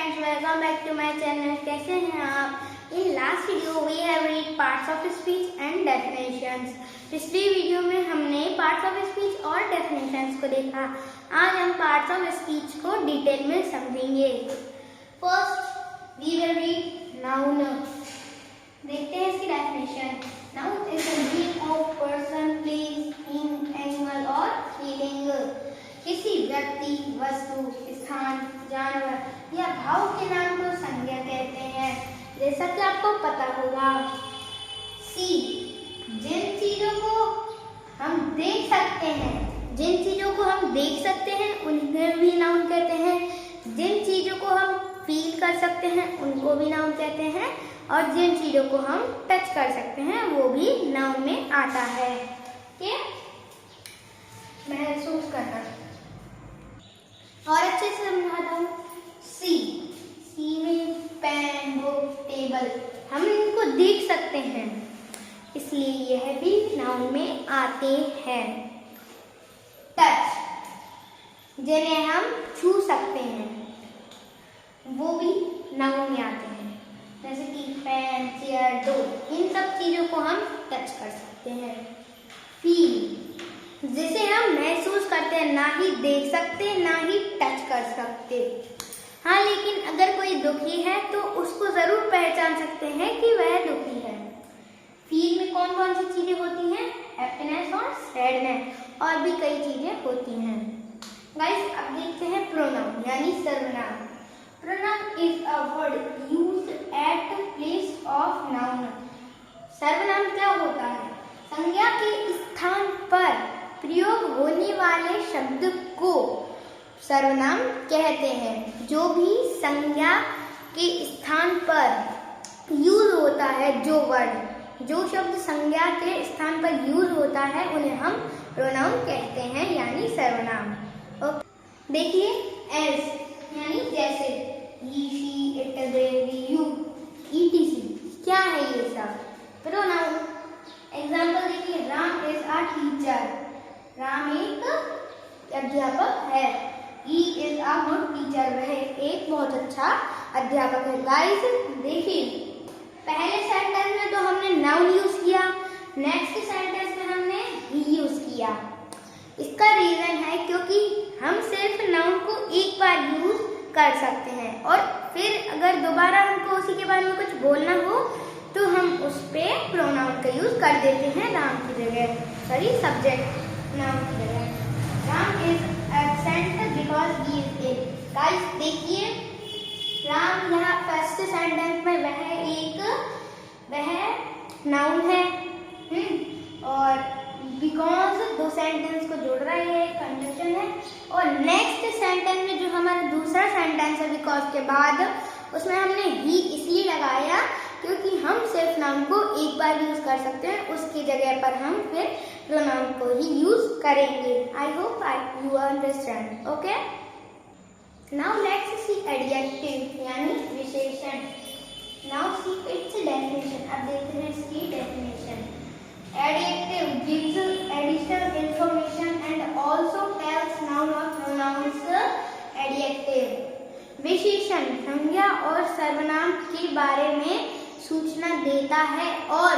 friends, welcome back to my channel. कैसे हैं आप? In last video we have read parts of speech and definitions. पिछली video में हमने parts of speech और definitions को देखा. आज हम parts of speech को डिटेल में समझेंगे. First we will read noun. देखते हैं इसकी definition. Noun is the name of person, place, thing, animal or feeling. किसी व्यक्ति, वस्तु, स्थान, जानवर या भाव के नाम को संज्ञा कहते हैं, जैसा कि आपको पता होगा. सी, जिन चीजों को हम देख सकते हैं, जिन चीजों को हम देख सकते हैं उन्हें भी नाउन कहते हैं. जिन चीजों को हम फील कर सकते हैं उनको भी नाउन कहते हैं, और जिन चीजों को हम टच कर सकते हैं वो भी नाउन में आता है. ठीक है, महसूस करना और अच्छे से समझाता हूँ. सी में पेन, बुक, टेबल, हम इनको देख सकते हैं, इसलिए यह भी नाउन में आते हैं. टच, जिन्हें हम छू सकते हैं वो भी नाउन में आते हैं, जैसे कि पेन, चेयर, डोर, इन सब चीजों को हम टच कर सकते हैं. फील, जिसे हम महसूस करते हैं, ना ही देख सकते ना ही टच कर सकते. हाँ, लेकिन अगर कोई दुखी है तो उसको जरूर पहचान सकते हैं कि वह दुखी है. फील में कौन कौन सी चीजें होती हैं? हैप्पीनेस और सैडनेस, और भी कई चीजें होती हैं. गाइस, अब देखते हैं प्रोनाउन यानी सर्वनाम. Pronoun is a word used at place of noun. सर्वनाम क्या होता है? संज्ञा के स्थान पर प्रयोग होने वाले शब्द को सर्वनाम कहते हैं. जो भी संज्ञा के स्थान पर यूज होता है, जो वर्ड, जो शब्द संज्ञा के स्थान पर यूज होता है उन्हें हम प्रोनाउन कहते हैं यानी सर्वनाम. देखिए, एज यानी जैसे, he, she, it, they, we, you, etc. क्या है ये सब? प्रोनाउन. एग्जाम्पल देखिए, Ram is a teacher. Ram एक अध्यापक है. He is a good teacher, वह एक बहुत अच्छा अध्यापक है. गाइस देखिए, पहले सेंटेंस में तो हमने नाउन यूज किया, नेक्स्ट सेंटेंस में हमने ही यूज किया. इसका रीजन है क्योंकि हम सिर्फ नाउन को एक बार यूज कर सकते हैं, और फिर अगर दोबारा हमको उसी के बारे में कुछ बोलना हो तो हम उस पे प्रोनाउन का यूज कर देते हैं नाम की जगह, सॉरी सब्जेक्ट नाम की जगह. Ram is absent because he is ill. Guys देखिए, राम यहाँ फर्स्ट सेंटेंस में वह नाउन है, और बिकॉज दो सेंटेंस को जोड़ रहा है, कंडीशन है. और नेक्स्ट सेंटेंस में जो हमारा दूसरा सेंटेंस है बिकॉज के बाद, उसमें हमने ही इसलिए लगाया क्योंकि हम सिर्फ नाउन को एक बार यूज कर सकते हैं, उसकी जगह पर हम फिर प्रोनाउन को ही यूज करेंगे. I hope you understand. Okay, now let's C adjective यानी विशेषण. Now see it's definition. अब देखते हैं इसकी definition. Adjective gives additional information and also tells noun or pronouns. Adjective विशेषण संज्ञा और सर्वनाम के बारे में सूचना देता है और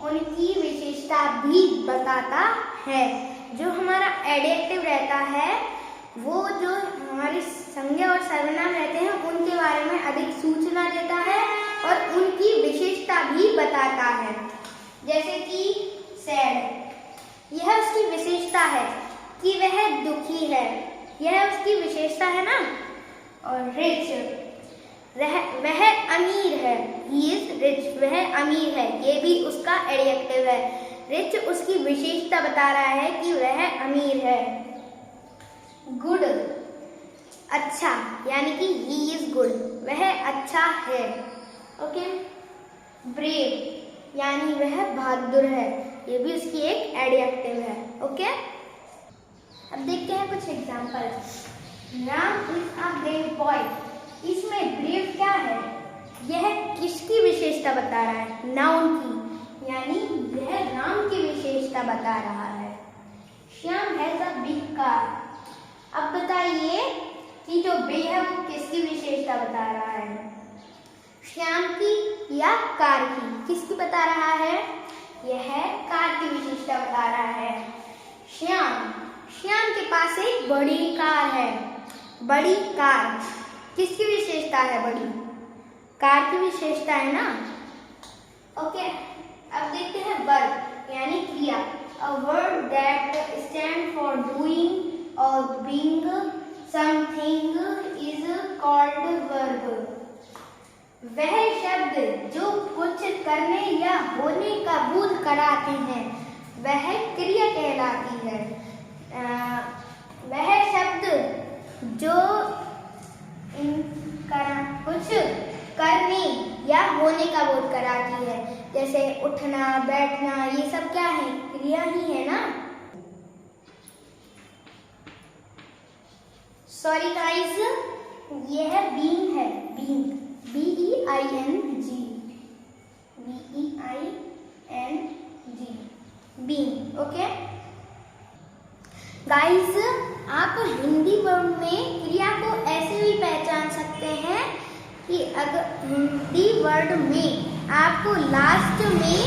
उनकी विशेषता भी बताता है. जो हमारा एडजेक्टिव रहता है वो जो हमारी संज्ञा और सर्वनाम रहते हैं उनके बारे में अधिक सूचना देता है और उनकी विशेषता भी बताता है. जैसे कि सैड, यह उसकी विशेषता है कि वह दुखी है, यह उसकी विशेषता है ना. और रिच, वह अमीर है. ही इज रिच, वह अमीर है, ये भी उसका एडजेक्टिव है. रिच उसकी विशेषता बता रहा है कि वह अमीर है. गुड, अच्छा, यानी कि ही इज गुड, वह अच्छा है. ओके. ब्रेव, यानी वह बहादुर है, ये भी उसकी एक एडजेक्टिव है. ओके, अब देखते हैं कुछ example. Ram is a brave boy. इसमें ब्रेव क्या है? यह किसकी विशेषता बता रहा है? नाउन की, यानी यह राम की विशेषता बता रहा है. Shyam has a big car. अब बताइए कि ये जो बे है वो किसकी विशेषता बता रहा है? श्याम की या कार की? किसकी बता रहा है? यह कार की विशेषता बता रहा है। श्याम के पास एक बड़ी कार है। बड़ी कार किसकी विशेषता है? बड़ी कार की विशेषता है ना। ओके, अब देखते हैं वर्ब यानी क्रिया। A word that stand for doing और being something is called verb. वह शब्द जो कुछ करने या होने का बोध कराते हैं वह क्रिया कहलाती है। वह शब्द जो कुछ करने या होने का बोध कराती है, जैसे उठना, बैठना, ये सब क्या है? क्रिया ही है ना। सॉरी गाइस, ये है बीइंग है। Being BEING being. Okay guys, आप हिंदी वर्ड में क्रिया को ऐसे भी पहचान सकते हैं कि अगर हिंदी वर्ड में आपको लास्ट में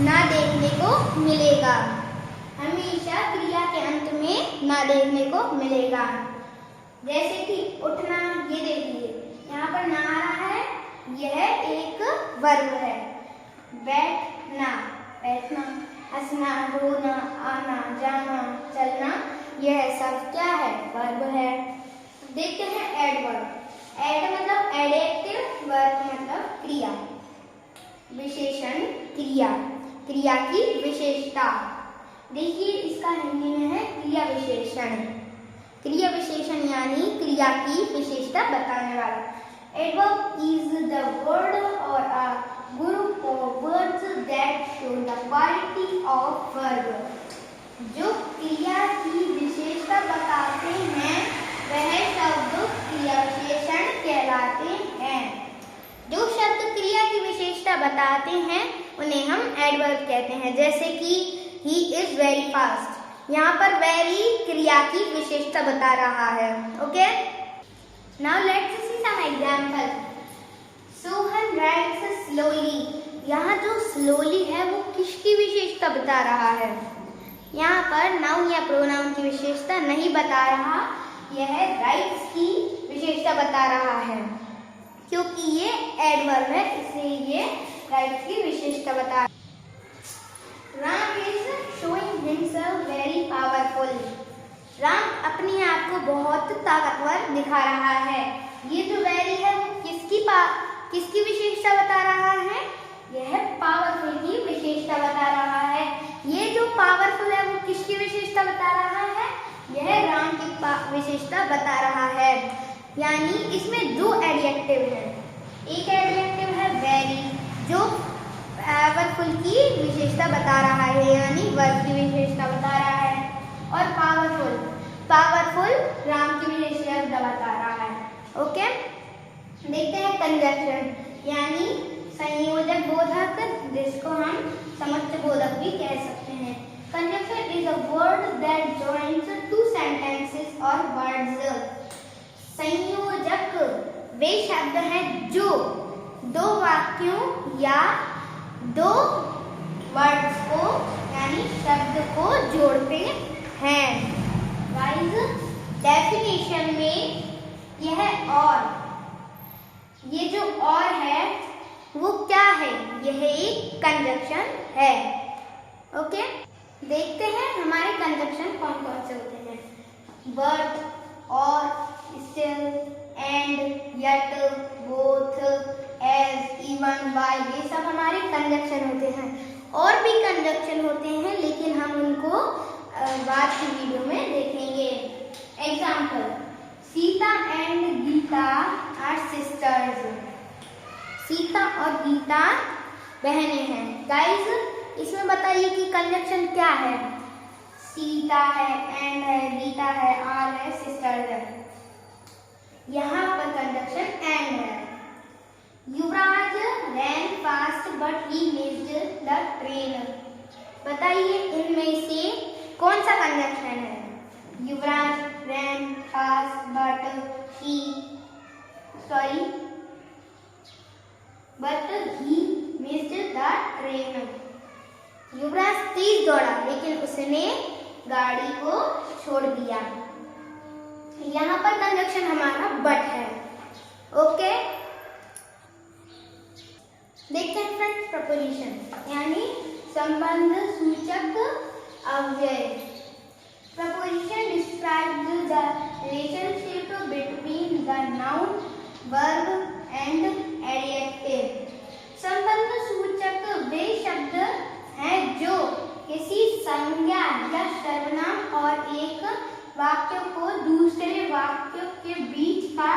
ना देखने को मिलेगा, हमेशा क्रिया के अंत में ना देखने को मिलेगा। जैसे कि उठना, ये देखिए यहाँ पर ना आ रहा है, यह एक वर्ब है। बैठना, हंसना, रोना, आना, जाना, चलना, यह सब क्या है? वर्ब है। देखते हैं एडवर्ब। एड मतलब एडजेक्टिव, वर्ब मतलब क्रिया। विशेषण क्रिया, क्रिया की विशेषता। देखिए इसका हिंदी में है क्रिया विशेषण। क्रिया विशेषण यानी क्रिया की विशेषता बताने वाला। Adverb is the word or a group of words that show the quality of verb. जो क्रिया की विशेषता बताते हैं वह शब्द क्रिया विशेषण कहलाते हैं। जो शब्द क्रिया की विशेषता बताते हैं उन्हें हम एडवर्ब कहते हैं। जैसे कि he is very fast, यहाँ पर very क्रिया की विशेषता बता रहा है। Okay, now let's see some example. Sohan writes slowly, यहाँ जो स्लोली है वो किसकी विशेषता बता रहा है? यहाँ पर नाउन या प्रोनाउन की विशेषता नहीं बता रहा, यह राइट्स की विशेषता बता रहा है। क्योंकि ये एडवर्ब है इसलिए ये राइट्स की विशेषता बता रहा है। Ram is showing himself very powerful, Ram अपने आप को बहुत ताकतवर दिखा रहा है। ये जो वेरी है वो किसकी विशेषता बता रहा है? यह पावरफुल की विशेषता बता रहा है। ये जो पावरफुल है वो किसकी विशेषता बता रहा है? यह राम की विशेषता बता रहा है। यानी इसमें दो एडजेक्टिव है। एक एडजेक्टिव है वेरी जो पावरफुल की विशेषता बता रहा है, यानी वर्ब की विशेषता बता रहा है। और पावरफुल राम की विशेषता बता रहा है। ओके, देखते हैं कंजक्शन यानी संयोजक बोधक, जिसको हम समुच्चय बोधक भी कह सकते हैं। Conjunction is a word that joins two sentences और वर्ड्स। संयोजक वे शब्द हैं जो दो वाक्यों या दो वर्ड्स को यानी शब्द को जोड़ते हैं। गाइस, डेफिनेशन में यह और, ये जो और है वो क्या है? यह एक कंजक्शन है। ओके, देखते हैं हमारे कंजक्शन कौन कौन से होते हैं। But, or, still, and, yet, both, as, even, by, ये सब हमारे कंजक्शन होते हैं। और भी कंजक्शन होते हैं लेकिन हम उनको बाद की वीडियो में देखेंगे। Example, Sita and Gita are sisters, Sita और गीता बहनें हैं। गाइस, इसमें बताइए कि कंजक्शन क्या है? सीता है, एंड है, गीता है, आर है, सिस्टर्स है। यहाँ पर कंजक्शन एंड है। युवराज ran fast but he missed the train। बताइए इनमें से कौन सा कंजक्शन है? युवराज, ran, fast, but he missed the train. युवराज तेज दौड़ा लेकिन उसने गाड़ी को छोड़ दिया। यहाँ पर कंजक्शन हमारा बट है। ओके, देखते हैं फ्रेंड्स प्रपोजिशन यानी संबंध सूचक अव्यय। Preposition describe the relationship between the noun, verb and adjective. संबंध सूचक वे शब्द हैं जो किसी संज्ञा या सर्वनाम और एक वाक्य को दूसरे वाक्य के बीच का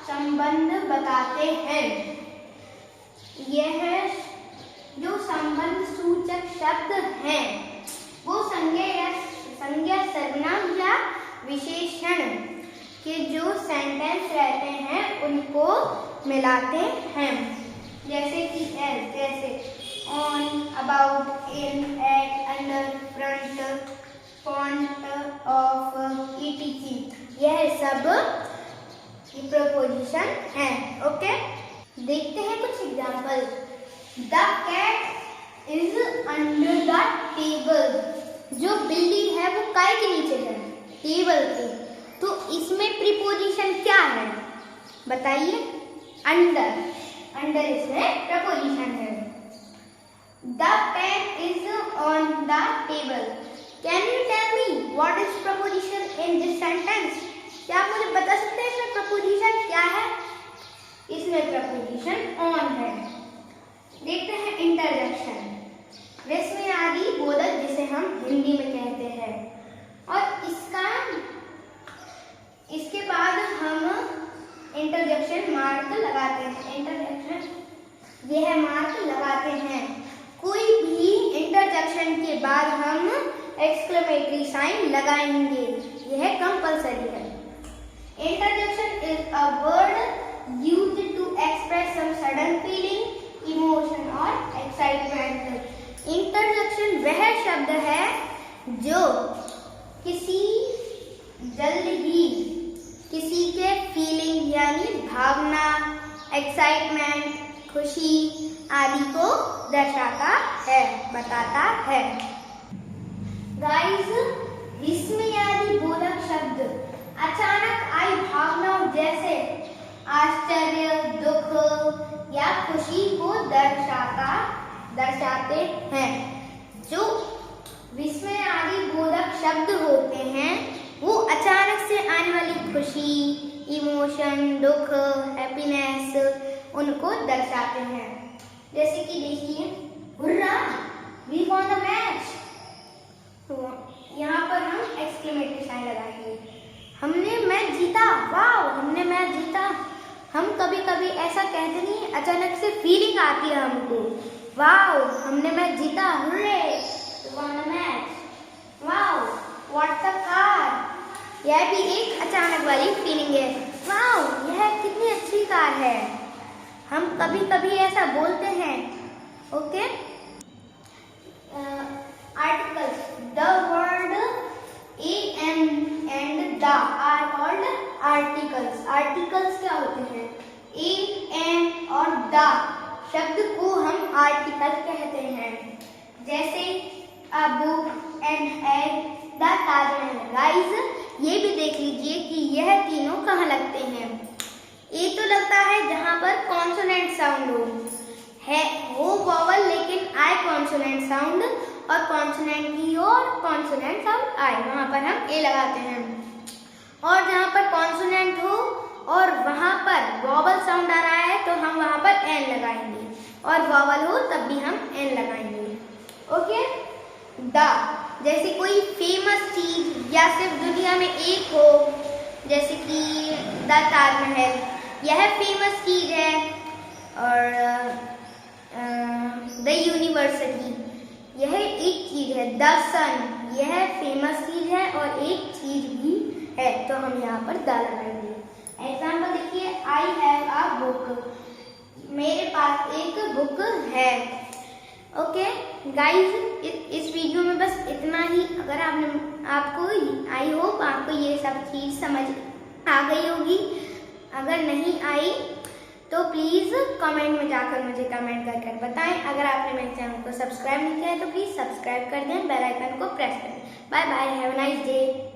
संबंध बताते हैं। यह जो संबंध सूचक शब्द हैं वो संज्ञा सर्वनाम या विशेषण के जो सेंटेंस रहते हैं उनको मिलाते हैं। जैसे कि एज, जैसे on, about, in, at, under, front, front of, etc। यह सब प्रपोजिशन है। ओके, देखते हैं कुछ example. The cat is under the table. जो बिल्ली है वो काय के नीचे है? टेबल के। तो इसमें प्रीपोजिशन क्या है बताइए? अंडर। अंडर इसमें प्रपोजिशन है। The pen is on the table. Can you tell me what is preposition in this sentence? क्या आप मुझे बता सकते हैं इसमें प्रपोजिशन क्या है? इसमें प्रपोजिशन ऑन है। देखते हैं इंटरजेक्शन। विस्मयादि बोधक जिसे हम हिंदी में कहते हैं, और इसके बाद हम इंटरजेक्शन मार्क लगाते हैं। इंटरजेक्शन यह मार्क लगाते हैं। कोई भी इंटरजेक्शन के बाद हम एक्सक्लेमेटरी साइन लगाएंगे, यह कंपल्सरी है। Interjection is a word used to express some sudden feeling, emotion और एक्साइटमेंट। इंटरजेक्शन वह शब्द है जो किसी जल्द ही किसी के फीलिंग यानी भावना, एक्साइटमेंट, खुशी आदि को दर्शाता है, बताता है। गाइस, विस्मयादि बोधक शब्द अचानक आई भावनाओं जैसे आश्चर्य, दुख या खुशी को दर्शाते हैं। जो विस्मय आदि बोधक शब्द होते हैं वो अचानक से आने वाली खुशी, इमोशन, दुख, हैप्पीनेस उनको दर्शाते हैं। जैसे कि देखिए, hurrah, we won the match. तो यहाँ पर हम एक्सक्लेमेटरी साइन लगाएंगे। हमने मैच जीता, वाव, हमने मैच जीता। हम कभी कभी ऐसा कहते नहीं, अचानक से फीलिंग आती है हमको, वाव, हमने मैच जीता, hurray, we won the match, wow, what the car. यह भी एक अचानक वाली फीलिंग है, वाव, यह कितनी अच्छी कार है। हम कभी कभी ऐसा बोलते हैं। Okay, articles. The word a and the are called articles. Articles क्या होते हैं? ए, एंड और द शब्द को हम आर्टिकल कहते हैं। जैसे a book, an egg, the Taj Mahal. Guys, ये भी देख लीजिए कि यह तीनों कहाँ लगते हैं। ए तो लगता है जहां पर कॉन्सोनेंट साउंड हो वॉवल, लेकिन आई कॉन्सोनेंट साउंड, और कॉन्सोनेंट की और कॉन्सोनेंट साउंड आई, वहां पर हम ए लगाते हैं। और जहां पर कॉन्सोनेंट हो और वहां पर वॉवल साउंड आ रहा है तो हम वहां पर एन लगाएंगे, और वॉवल हो तब भी हम एन लगाएंगे। ओके, द, जैसे कोई फेमस चीज या सिर्फ दुनिया में एक हो, जैसे कि द ताजमहल, यह फेमस चीज है। और द यूनिवर्सिटी, यह एक चीज है। द सन, यह फेमस चीज है और एक चीज भी है, तो हम यहाँ पर द लगाएंगे। एग्जाम्पल देखिए, आई हैव अ बुक, मेरे पास एक बुक है। ओके गाइस, इस वीडियो में बस इतना ही। अगर आपको आई होप आपको ये सब चीज समझ आ गई होगी। अगर नहीं आई तो प्लीज़ कमेंट में जाकर मुझे कमेंट कर बताएं। अगर आपने मेरे चैनल को सब्सक्राइब नहीं किया है तो प्लीज़ सब्सक्राइब कर दें, बेल आइकन को प्रेस करें। Bye bye, have a nice day.